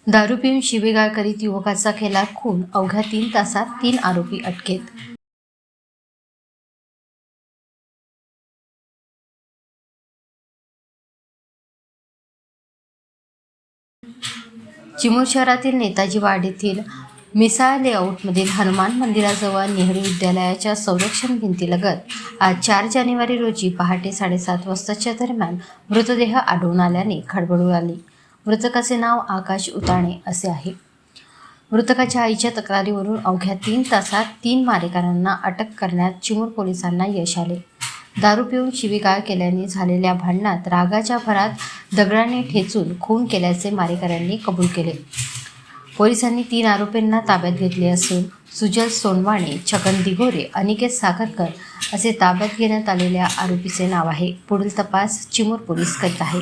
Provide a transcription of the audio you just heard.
दारू पिऊन शिवीगाळ करीत युवकाचा केला खून, अवघ्या 3 तासात 3 आरोपी अटकेत. चिमूर शहरातील नेताजी वाड येथील मिसाळ लेआउटमधील हनुमान मंदिराजवळ नेहरू विद्यालयाच्या संरक्षण भिंतीलगत आज 4 जानेवारी रोजी पहाटे 7:30 वाजताच्या दरम्यान मृतदेह आढळून आल्याने खळबळ उडाली. मृतकाचे नाव आकाश उताणे असे आहे. मृतकाच्या आईच्या तक्रारीवरून अवघ्या 3 तासात 3 मारेकऱ्यांना अटक करण्यात चिमूर पोलिसांना यश आले. दारू पिऊन शिवीगाळ केल्याने झालेल्या भांडणात रागाच्या भरात दगडाने ठेचून खून केल्याचे मारेकऱ्यांनी कबूल केले. पोलिसांनी 3 आरोपींना ताब्यात घेतले असून सुजल सोनवाणे, छगन दिघोरे, अनिकेत साखरकर असे ताब्यात घेण्यात आलेल्या आरोपीचे नाव आहे. पुढील तपास चिमूर पोलीस करीत आहे.